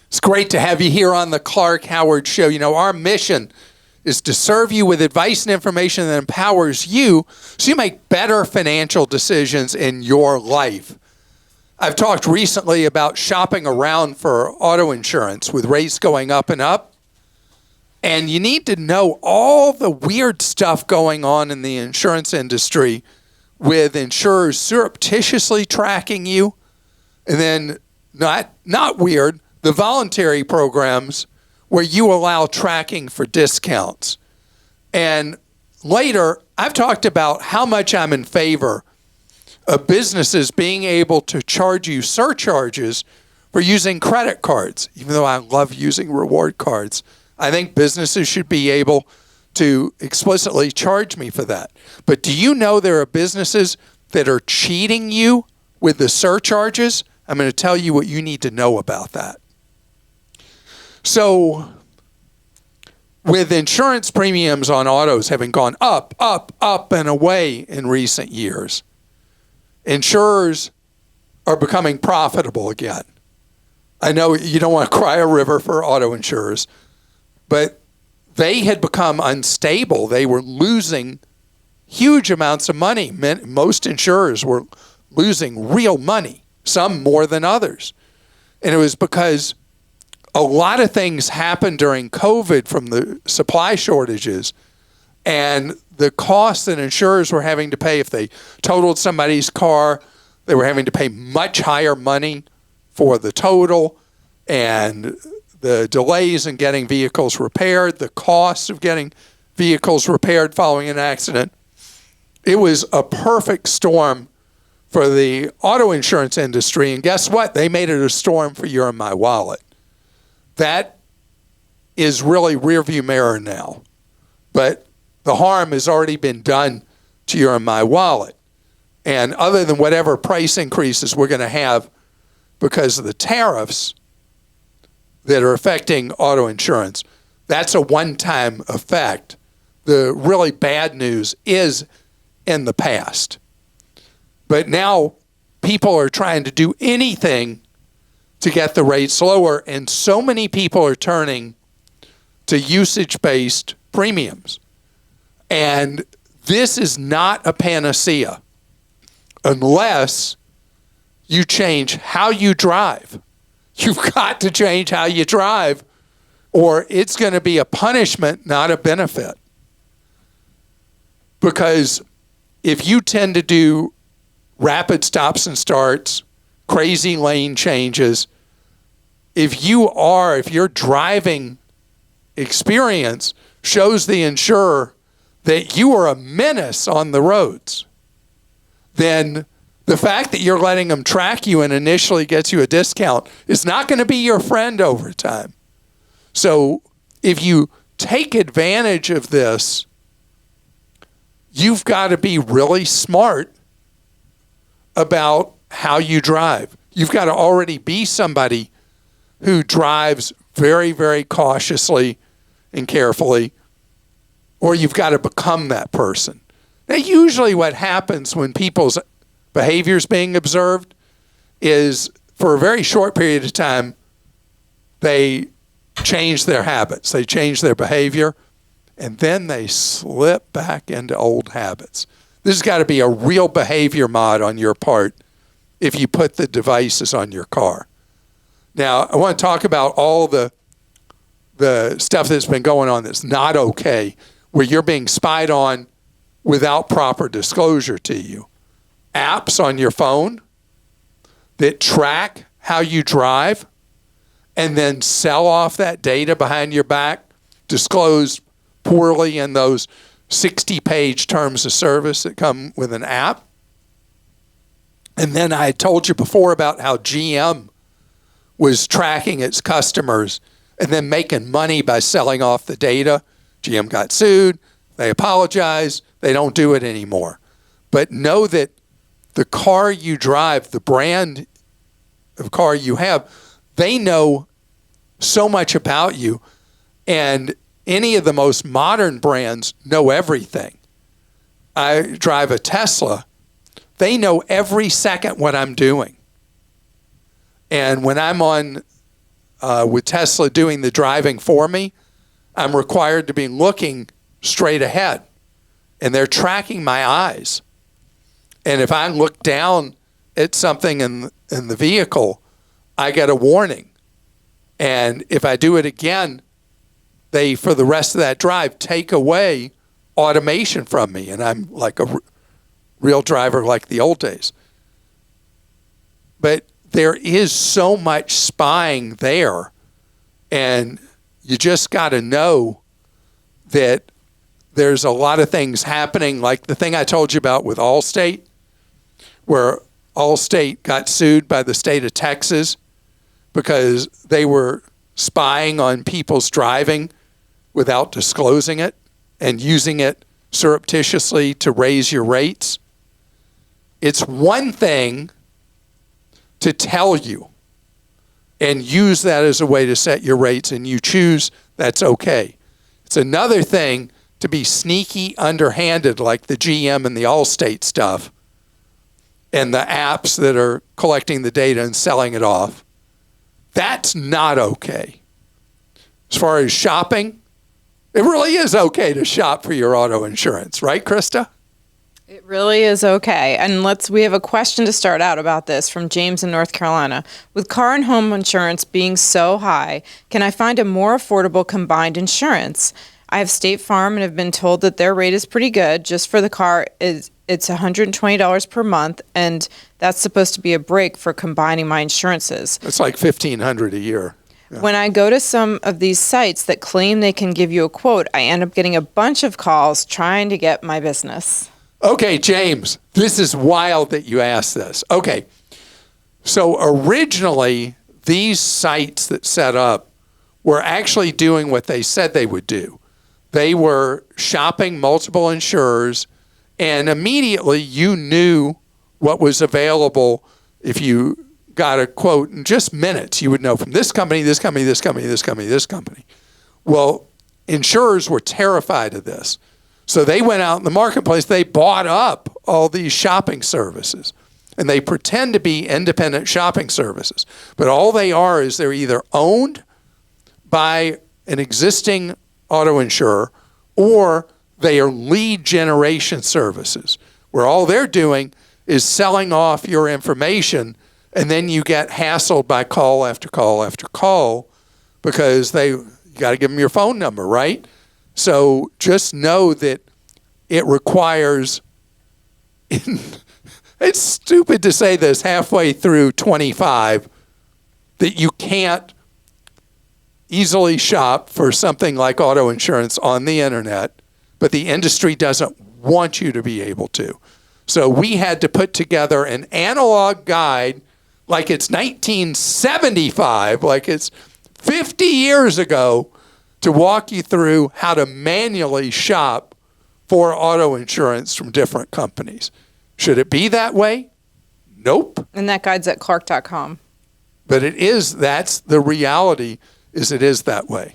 It's great to have you here on the Clark Howard Show. You know, our mission is to serve you with advice and information that empowers you so you make better financial decisions in your life. I've talked recently about shopping around for auto insurance with rates going up and up. And you need to know all the weird stuff going on in the insurance industry with insurers surreptitiously tracking you. And then not weird, the voluntary programs where you allow tracking for discounts. And later, I've talked about how much I'm in favor of businesses being able to charge you surcharges for using credit cards. Even though I love using reward cards, I think businesses should be able to explicitly charge me for that. But do you know there are businesses that are cheating you with the surcharges? I'm going to tell you what you need to know about that. So, with insurance premiums on autos having gone up, and away in recent years, insurers are becoming profitable again. I know you don't want to cry a river for auto insurers, but they had become unstable. They were losing huge amounts of money. Most insurers were losing real money, some more than others. And it was because a lot of things happened during COVID from the supply shortages and the costs that insurers were having to pay if they totaled somebody's car. They were having to pay much higher money for the total, and the delays in getting vehicles repaired, the cost of getting vehicles repaired following an accident. It was a perfect storm for the auto insurance industry. And guess what? They made it a storm for your and my wallet. That is really rearview mirror now. But the harm has already been done to your and my wallet. And other than whatever price increases we're going to have because of the tariffs that are affecting auto insurance, that's a one-time effect. The really bad news is in the past. But now people are trying to do anything to get the rates lower, and so many people are turning to usage-based premiums. And this is not a panacea unless you change how you drive. You've got to change how you drive, or it's going to be a punishment, not a benefit. Because if you tend to do rapid stops and starts, crazy lane changes, if your driving experience shows the insurer that you are a menace on the roads, then the fact that you're letting them track you and initially gets you a discount is not going to be your friend over time. So if you take advantage of this, you've got to be really smart about how you drive. You've got to already be somebody who drives very, very cautiously and carefully, or you've got to become that person. Now, usually what happens when people's behavior is being observed is for a very short period of time, they change their habits, they change their behavior, and then they slip back into old habits. This has got to be a real behavior mod on your part if you put the devices on your car. Now, I want to talk about all the stuff that's been going on that's not okay, where you're being spied on without proper disclosure to you. Apps on your phone that track how you drive and then sell off that data behind your back, disclosed poorly in those 60-page terms of service that come with an app. And then I told you before about how GM was tracking its customers and then making money by selling off the data. GM got sued. They apologized. They don't do it anymore. But know that the car you drive, the brand of car you have, they know so much about you. And any of the most modern brands know everything. I drive a Tesla. They know every second what I'm doing. And when I'm on with Tesla doing the driving for me, I'm required to be looking straight ahead, and they're tracking my eyes. And if I look down at something in the vehicle, I get a warning. And if I do it again, they, for the rest of that drive, take away automation from me. And I'm like a real driver like the old days. But there is so much spying there. And you just got to know that there's a lot of things happening, like the thing I told you about with Allstate, where Allstate got sued by the state of Texas because they were spying on people's driving without disclosing it and using it surreptitiously to raise your rates. It's one thing to tell you and use that as a way to set your rates, and you choose, that's okay. It's another thing to be sneaky, underhanded, like the GM and the Allstate stuff and the apps that are collecting the data and selling it off. That's not okay. As far as shopping, it really is okay to shop for your auto insurance, right, Krista? It really is okay. And we have a question to start out about this from James in North Carolina. With car and home insurance being so high, can I find a more affordable combined insurance? I have State Farm and have been told that their rate is pretty good. Just for the car, it's $120 per month, and that's supposed to be a break for combining my insurances. It's like $1,500 a year. Yeah. When I go to some of these sites that claim they can give you a quote, I end up getting a bunch of calls trying to get my business. Okay, James, this is wild that you asked this. Okay, so originally, these sites that set up were actually doing what they said they would do. They were shopping multiple insurers, and immediately you knew what was available. If you got a quote in just minutes, you would know from this company, this company, this company, this company, this company. Well, insurers were terrified of this. So they went out in the marketplace, they bought up all these shopping services, and they pretend to be independent shopping services. But all they are is they're either owned by an existing auto insurer, or they are lead generation services, where all they're doing is selling off your information, and then you get hassled by call after call after call because you got to give them your phone number, right? So just know that it requires, it's stupid to say this halfway through 25, that you can't easily shop for something like auto insurance on the internet, but the industry doesn't want you to be able to. So we had to put together an analog guide like it's 1975, like it's 50 years ago, to walk you through how to manually shop for auto insurance from different companies. Should it be that way? Nope. And that guide's at clark.com. But that's the reality, is it is that way.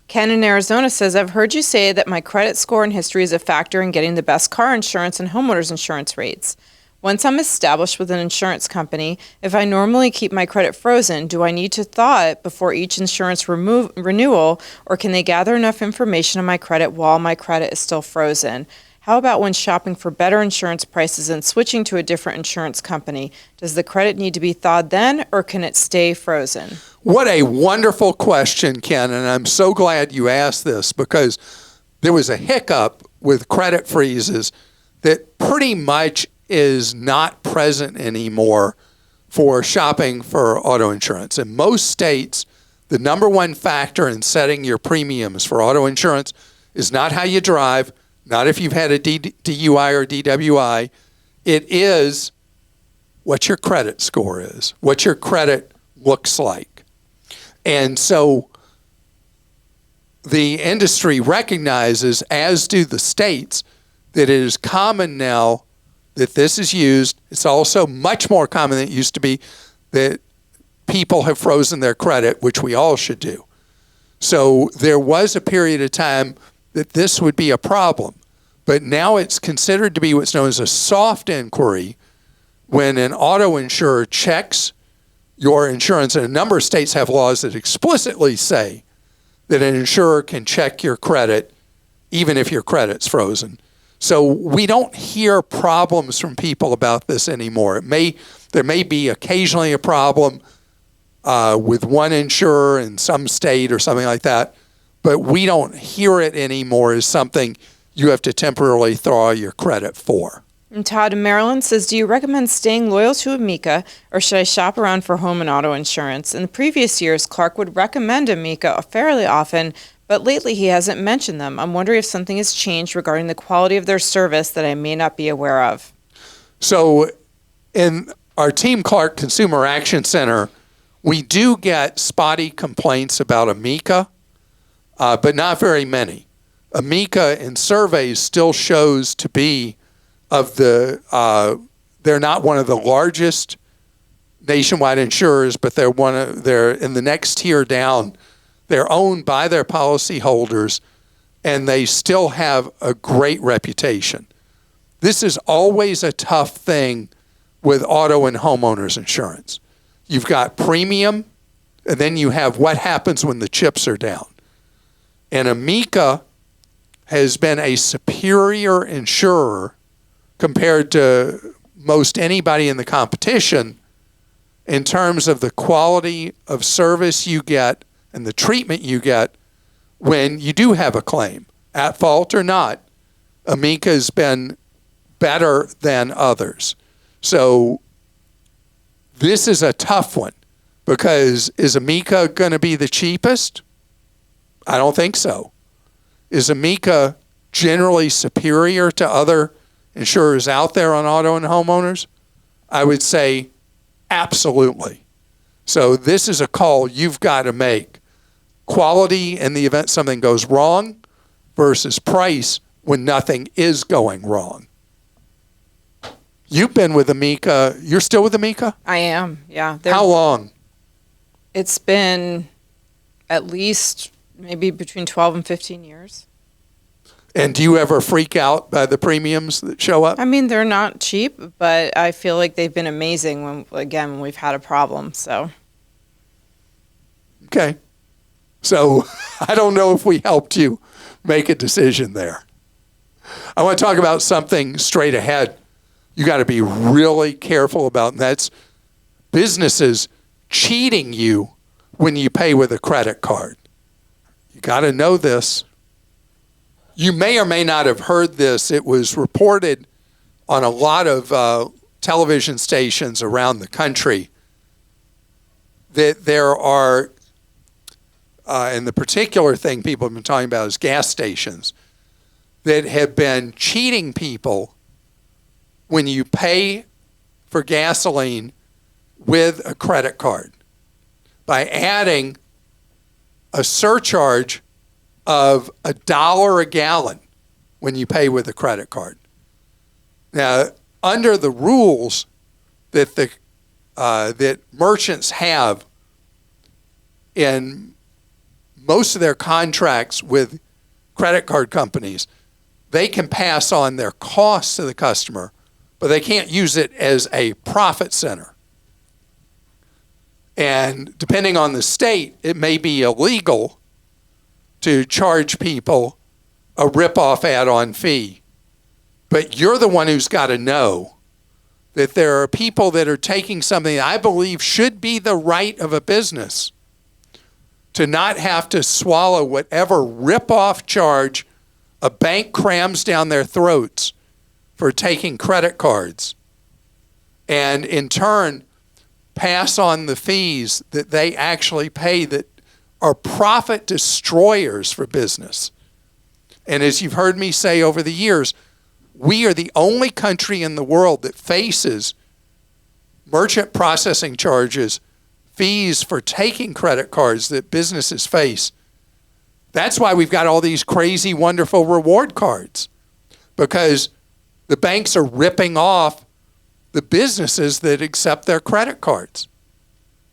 Ken in Arizona says, I've heard you say that my credit score and history is a factor in getting the best car insurance and homeowners insurance rates. Once I'm established with an insurance company, if I normally keep my credit frozen, do I need to thaw it before each insurance renewal, or can they gather enough information on my credit while my credit is still frozen? How about when shopping for better insurance prices and switching to a different insurance company? Does the credit need to be thawed then, or can it stay frozen? What a wonderful question, Ken, and I'm so glad you asked this, because there was a hiccup with credit freezes that pretty much is not present anymore for shopping for auto insurance. In most states, the number one factor in setting your premiums for auto insurance is not how you drive, not if you've had a DUI or DWI. It is what your credit score is, what your credit looks like. And so the industry recognizes, as do the states, that it is common now that this is used. It's also much more common than it used to be that people have frozen their credit, which we all should do. So there was a period of time that this would be a problem, but now it's considered to be what's known as a soft inquiry, when an auto insurer checks your insurance. And a number of states have laws that explicitly say that an insurer can check your credit even if your credit's frozen. So we don't hear problems from people about this anymore. There may be occasionally a problem with one insurer in some state or something like that, but we don't hear it anymore as something you have to temporarily thaw your credit for. And Todd in Maryland says, do you recommend staying loyal to Amica, or should I shop around for home and auto insurance? In the previous years, Clark would recommend Amica fairly often, but lately he hasn't mentioned them. I'm wondering if something has changed regarding the quality of their service that I may not be aware of. So in our Team Clark Consumer Action Center, we do get spotty complaints about Amica, but not very many. Amica in surveys still shows to be they're not one of the largest nationwide insurers, but they're in the next tier down. They're owned by their policyholders, and they still have a great reputation. This is always a tough thing with auto and homeowners insurance. You've got premium, and then you have what happens when the chips are down. And Amica has been a superior insurer compared to most anybody in the competition in terms of the quality of service you get and the treatment you get when you do have a claim, at fault or not. Amica has been better than others. So this is a tough one, because is Amica going to be the cheapest? I don't think so. Is Amica generally superior to other insurers out there on auto and homeowners? I would say absolutely. So this is a call you've got to make. Quality in the event something goes wrong versus price when nothing is going wrong. You've been with Amica. You're still with Amica? I am, yeah. How long? It's been at least maybe between 12 and 15 years. And do you ever freak out by the premiums that show up? I mean, they're not cheap, but I feel like they've been amazing when we've had a problem, so. Okay. So I don't know if we helped you make a decision there. I want to talk about something straight ahead you got to be really careful about, and that's businesses cheating you when you pay with a credit card. You got to know this. You may or may not have heard this. It was reported on a lot of television stations around the country that there are, and the particular thing people have been talking about is gas stations, that have been cheating people when you pay for gasoline with a credit card by adding a surcharge of $1 a gallon when you pay with a credit card. Now, under the rules that that merchants have in most of their contracts with credit card companies, they can pass on their costs to the customer, but they can't use it as a profit center. And depending on the state, it may be illegal to charge people a ripoff add-on fee. But you're the one who's got to know that there are people that are taking something that I believe should be the right of a business to not have to swallow whatever ripoff charge a bank crams down their throats for taking credit cards, and in turn pass on the fees that they actually pay that are profit destroyers for business. And as you've heard me say over the years, we are the only country in the world that faces merchant processing charges, fees for taking credit cards that businesses face. That's why we've got all these crazy, wonderful reward cards, because the banks are ripping off the businesses that accept their credit cards,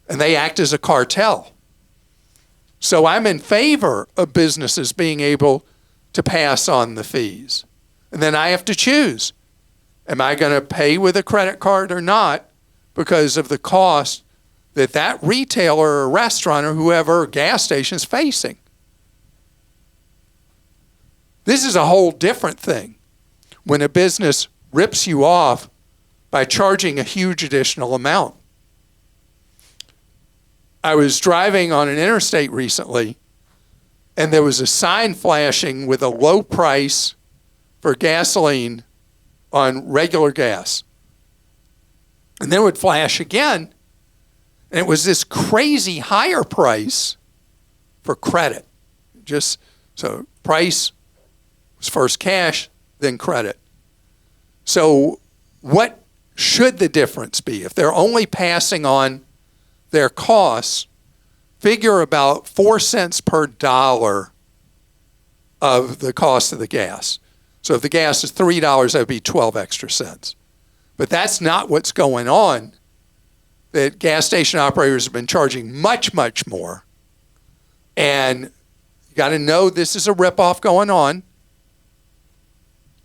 and they act as a cartel. So I'm in favor of businesses being able to pass on the fees. And then I have to choose. Am I going to pay with a credit card or not because of the cost that retailer or restaurant or whoever gas station is facing. This is a whole different thing when a business rips you off by charging a huge additional amount. I was driving on an interstate recently, and there was a sign flashing with a low price for gasoline on regular gas. And then it would flash again, and it was this crazy higher price for credit. Just so price was first cash, then credit. So what should the difference be? If they're only passing on their costs, figure about 4 cents per dollar of the cost of the gas. So if the gas is $3, that would be 12 extra cents. But that's not what's going on. That gas station operators have been charging much, much more. And you got to know this is a ripoff going on.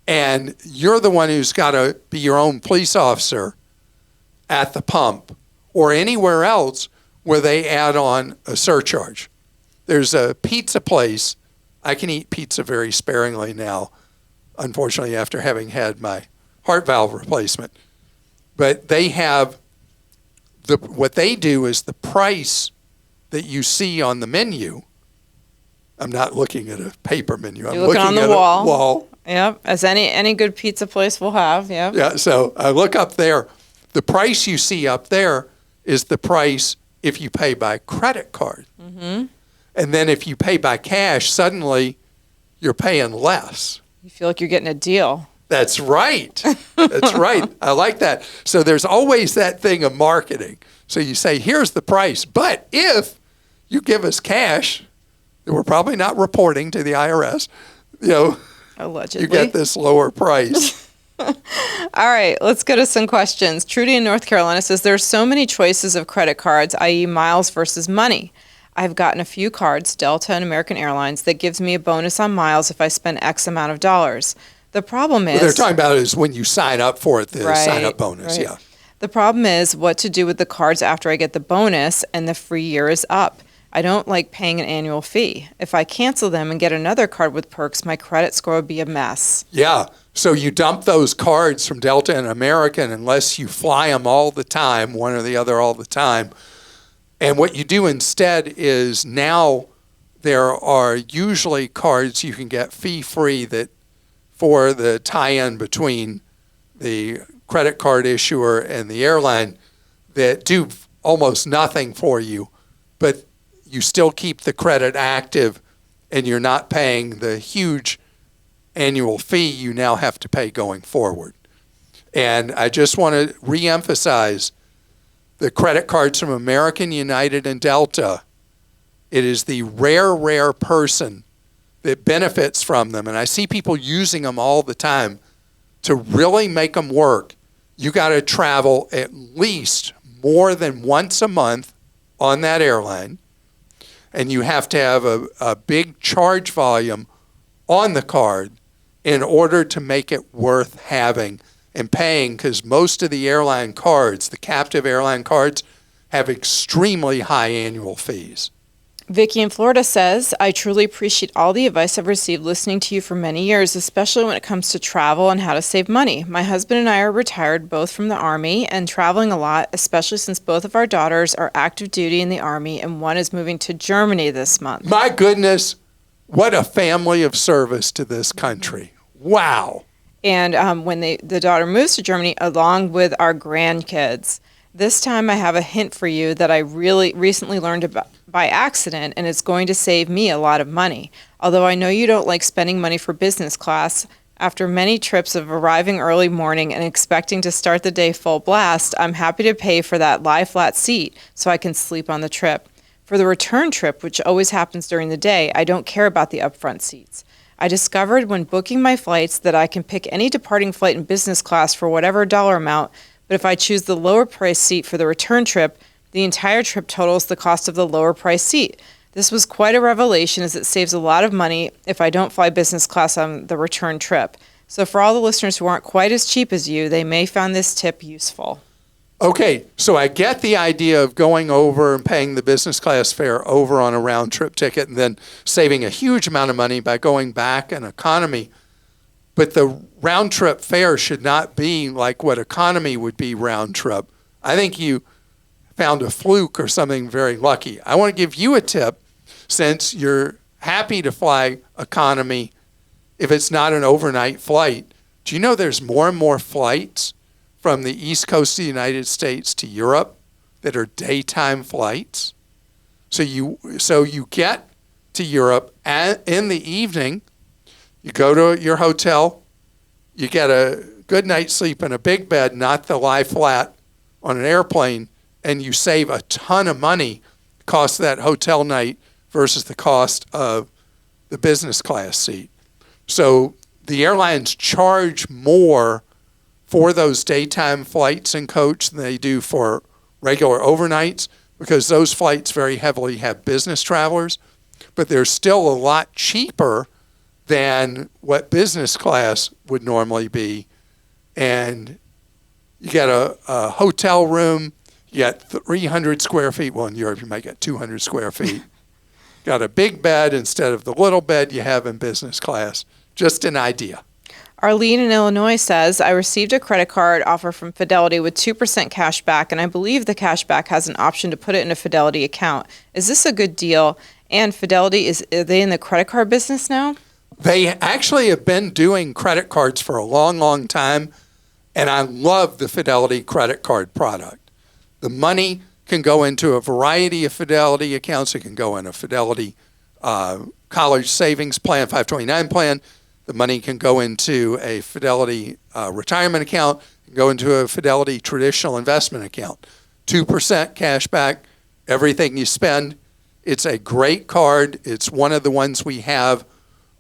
And you're the one who's got to be your own police officer at the pump or anywhere else where they add on a surcharge. There's a pizza place. I can eat pizza very sparingly now, unfortunately, after having had my heart valve replacement. But they have what they do is the price that you see on the menu. I'm not looking at a paper menu. I'm looking on the at wall. a wall. Yep, as any good pizza place will have. Yep. Yeah, so I look up there. The price you see up there is the price if you pay by credit card. Mm-hmm. And then if you pay by cash, suddenly you're paying less. You feel like you're getting a deal. That's right. That's right. I like that. So there's always that thing of marketing. So you say, here's the price. But if you give us cash that we're probably not reporting to the IRS, allegedly, you get this lower price. All right, let's go to some questions. Trudy in North Carolina says, there's so many choices of credit cards, i.e. miles versus money. I've gotten a few cards, Delta and American Airlines, that gives me a bonus on miles if I spend X amount of dollars. The problem is... What they're talking about is when you sign up for it, the sign-up bonus, right. yeah. The problem is what to do with the cards after I get the bonus and the free year is up. I don't like paying an annual fee. If I cancel them and get another card with perks, my credit score would be a mess. Yeah, so you dump those cards from Delta and American unless you fly them all the time, one or the other all the time. And what you do instead is now there are usually cards you can get fee-free that for the tie-in between the credit card issuer and the airline that do almost nothing for you, but you still keep the credit active and you're not paying the huge annual fee you now have to pay going forward. And I just want to reemphasize the credit cards from American, United, and Delta. It is the rare person that benefits from them. And I see people using them all the time. To really make them work, you got to travel at least more than once a month on that airline. And you have to have a big charge volume on the card in order to make it worth having and paying, because most of the airline cards, the captive airline cards, have extremely high annual fees. Vicky in Florida says, I truly appreciate all the advice I've received listening to you for many years, especially when it comes to travel and how to save money. My husband and I are retired, both from the Army, and traveling a lot, especially since both of our daughters are active duty in the Army, and one is moving to Germany this month. My goodness, what a family of service to this country. Wow. And when the daughter moves to Germany, along with our grandkids. This time I have a hint for you that I really recently learned about by accident, and it's going to save me a lot of money. Although I know you don't like spending money for business class, after many trips of arriving early morning and expecting to start the day full blast, I'm happy to pay for that lie flat seat so I can sleep on the trip. For the return trip, which always happens during the day, I don't care about the upfront seats. I discovered when booking my flights that I can pick any departing flight in business class for whatever dollar amount, but if I choose the lower price seat for the return trip, the entire trip totals the cost of the lower price seat. This was quite a revelation, as it saves a lot of money if I don't fly business class on the return trip. So for all the listeners who aren't quite as cheap as you, they may find this tip useful. Okay, so I get the idea of going over and paying the business class fare over on a round trip ticket and then saving a huge amount of money by going back in economy. But the round trip fare should not be like what economy would be round trip. I think you found a fluke or something very lucky. I want to give you a tip since you're happy to fly economy if it's not an overnight flight. Do you know there's more and more flights from the East Coast of the United States to Europe that are daytime flights? So you get to Europe in the evening, you go to your hotel, you get a good night's sleep in a big bed, not the lie flat on an airplane, and you save a ton of money, cost of that hotel night versus the cost of the business class seat. So the airlines charge more for those daytime flights in coach than they do for regular overnights because those flights very heavily have business travelers, but they're still a lot cheaper than what business class would normally be. And you get a hotel room, you get 300 square feet. Well, in Europe, you might get 200 square feet. Got a big bed instead of the little bed you have in business class. Just an idea. Arlean in Illinois says, I received a credit card offer from Fidelity with 2% cash back, and I believe the cash back has an option to put it in a Fidelity account. Is this a good deal? And Fidelity, are they in the credit card business now? They actually have been doing credit cards for a long, long time, and I love the Fidelity credit card product. The money can go into a variety of Fidelity accounts. It can go in a Fidelity college savings plan, 529 plan. The money can go into a Fidelity retirement account, can go into a Fidelity traditional investment account. 2% cash back, everything you spend. It's a great card. It's one of the ones we have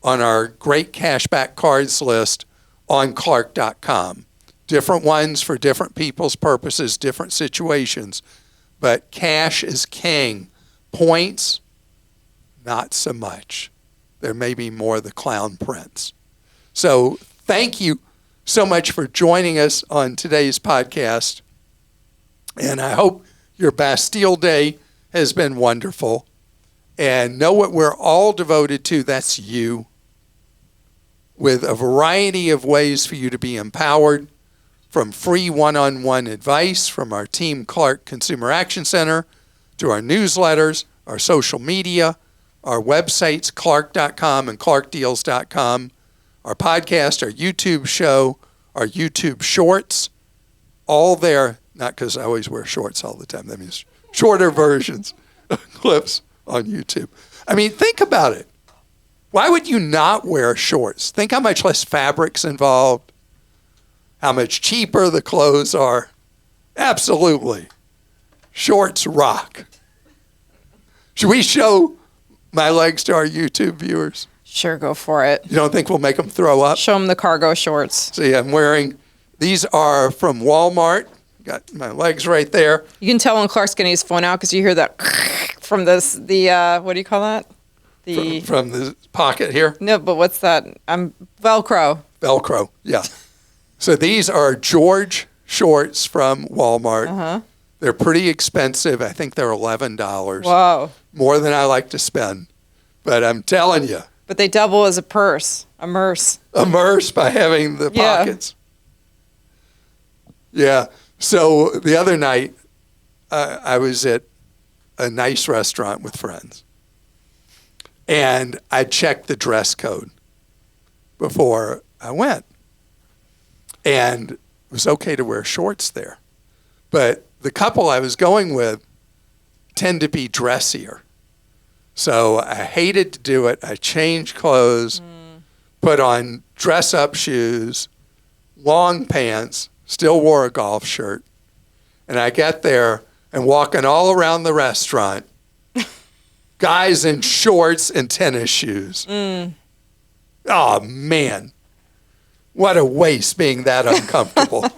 on our great cashback cards list on Clark.com. Different ones for different people's purposes, different situations. But cash is king. Points, not so much. There may be more of the clown prince. So thank you so much for joining us on today's podcast. And I hope your Bastille Day has been wonderful. And know what we're all devoted to, that's you. With a variety of ways for you to be empowered, from free one-on-one advice from our Team Clark Consumer Action Center to our newsletters, our social media, our websites, clark.com and clarkdeals.com, our podcast, our YouTube show, our YouTube shorts, all there, not because I always wear shorts all the time, that means shorter versions of clips on YouTube. I mean, think about it. Why would you not wear shorts? Think how much less fabric's involved, how much cheaper the clothes are. Absolutely. Shorts rock. Should we show my legs to our YouTube viewers? Sure, go for it. You don't think we'll make them throw up? Show them the cargo shorts. See, I'm wearing, these are from Walmart. Got my legs right there. You can tell when Clark's getting his phone out because you hear that from what do you call that? From the pocket here? No, but what's that? Velcro. Velcro, yeah. So these are George shorts from Walmart. Uh-huh. They're pretty expensive. I think they're $11. Wow. More than I like to spend. But I'm telling you. But they double as a purse, a merce. A merce by having the pockets. Yeah. So the other night, I was at a nice restaurant with friends. And I checked the dress code before I went. And it was okay to wear shorts there. But the couple I was going with tend to be dressier. So I hated to do it. I changed clothes, put on dress-up shoes, long pants, still wore a golf shirt. And I get there and walking all around the restaurant, guys in shorts and tennis shoes. Oh, man. What a waste being that uncomfortable.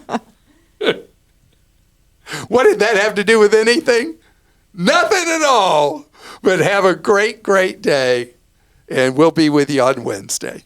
What did that have to do with anything? Nothing at all. But have a great, great day, and we'll be with you on Wednesday.